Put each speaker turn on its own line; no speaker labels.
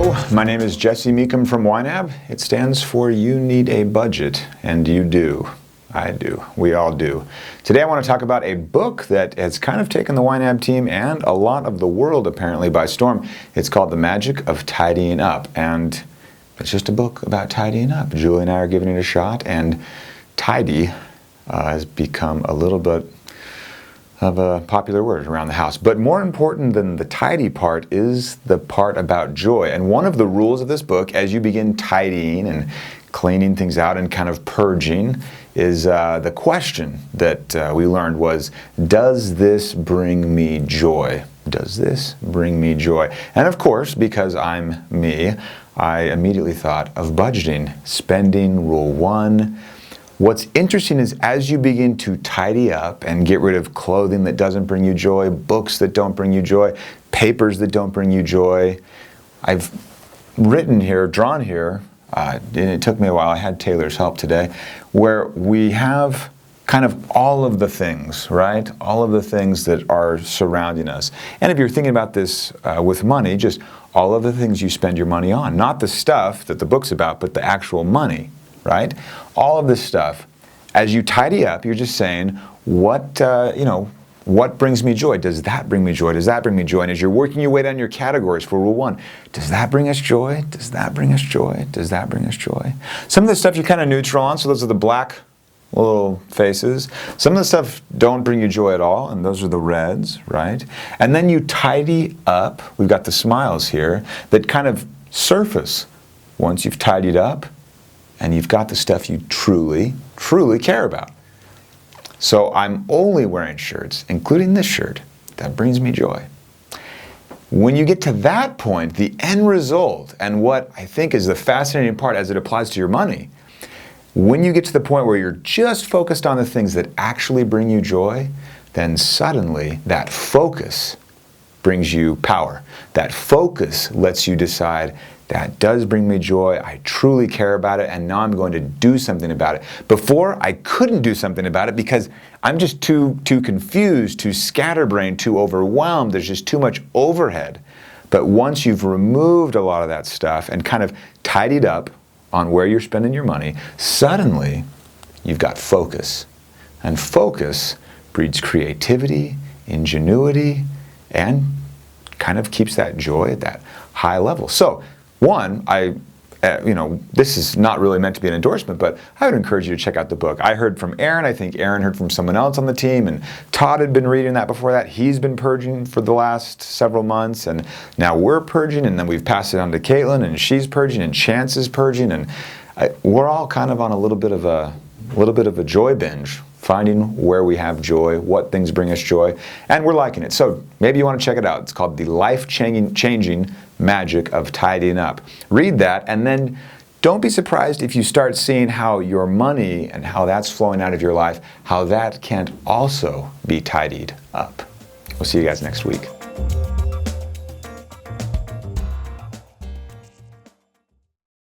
Hello, my name is Jesse Meekum from YNAB. It stands for You Need a Budget, and you do. I do. We all do. Today I want to talk about a book that has kind of taken the YNAB team and a lot of the world apparently by storm. It's called The Magic of Tidying Up, and it's just a book about tidying up. Julie and I are giving it a shot, and tidy has become a little bit of a popular word around the house. But more important than the tidy part is the part about joy. And one of the rules of this book, as you begin tidying and cleaning things out and kind of purging, is the question that we learned was, does this bring me joy? Does this bring me joy? And of course, because I'm me, I immediately thought of budgeting, spending rule 1. What's interesting is as you begin to tidy up and get rid of clothing that doesn't bring you joy, books that don't bring you joy, papers that don't bring you joy, I've written here, drawn here, and it took me a while, I had Taylor's help today, where we have kind of all of the things, right? All of the things that are surrounding us. And if you're thinking about this with money, just all of the things you spend your money on, not the stuff that the book's about, but the actual money. Right? All of this stuff. As you tidy up, you're just saying, what brings me joy? Does that bring me joy? Does that bring me joy? And as you're working your way down your categories for rule 1, does that bring us joy? Does that bring us joy? Does that bring us joy? Some of the stuff you're kind of neutral on, so those are the black little faces. Some of the stuff don't bring you joy at all, and those are the reds, right? And then you tidy up. We've got the smiles here that kind of surface once you've tidied up and you've got the stuff you truly, truly care about. So I'm only wearing shirts, including this shirt, that brings me joy. When you get to that point, the end result, and what I think is the fascinating part as it applies to your money, when you get to the point where you're just focused on the things that actually bring you joy, then suddenly that focus brings you power. That focus lets you decide, that does bring me joy, I truly care about it, and now I'm going to do something about it. Before, I couldn't do something about it because I'm just too confused, too scatterbrained, too overwhelmed. There's just too much overhead. But once you've removed a lot of that stuff and kind of tidied up on where you're spending your money, suddenly you've got focus. And focus breeds creativity, ingenuity, and kind of keeps that joy at that high level. So, one, this is not really meant to be an endorsement, but I would encourage you to check out the book. I heard from Aaron, I think Aaron heard from someone else on the team, and Todd had been reading that before that. He's been purging for the last several months, and now we're purging, and then we've passed it on to Caitlin, and she's purging, and Chance is purging, and we're all kind of on a little bit of a joy binge, finding where we have joy, what things bring us joy, and we're liking it. So maybe you want to check it out. It's called The Life-Changing Magic of Tidying Up. Read that, and then don't be surprised if you start seeing how your money and how that's flowing out of your life, how that can also be tidied up. We'll see you guys next week.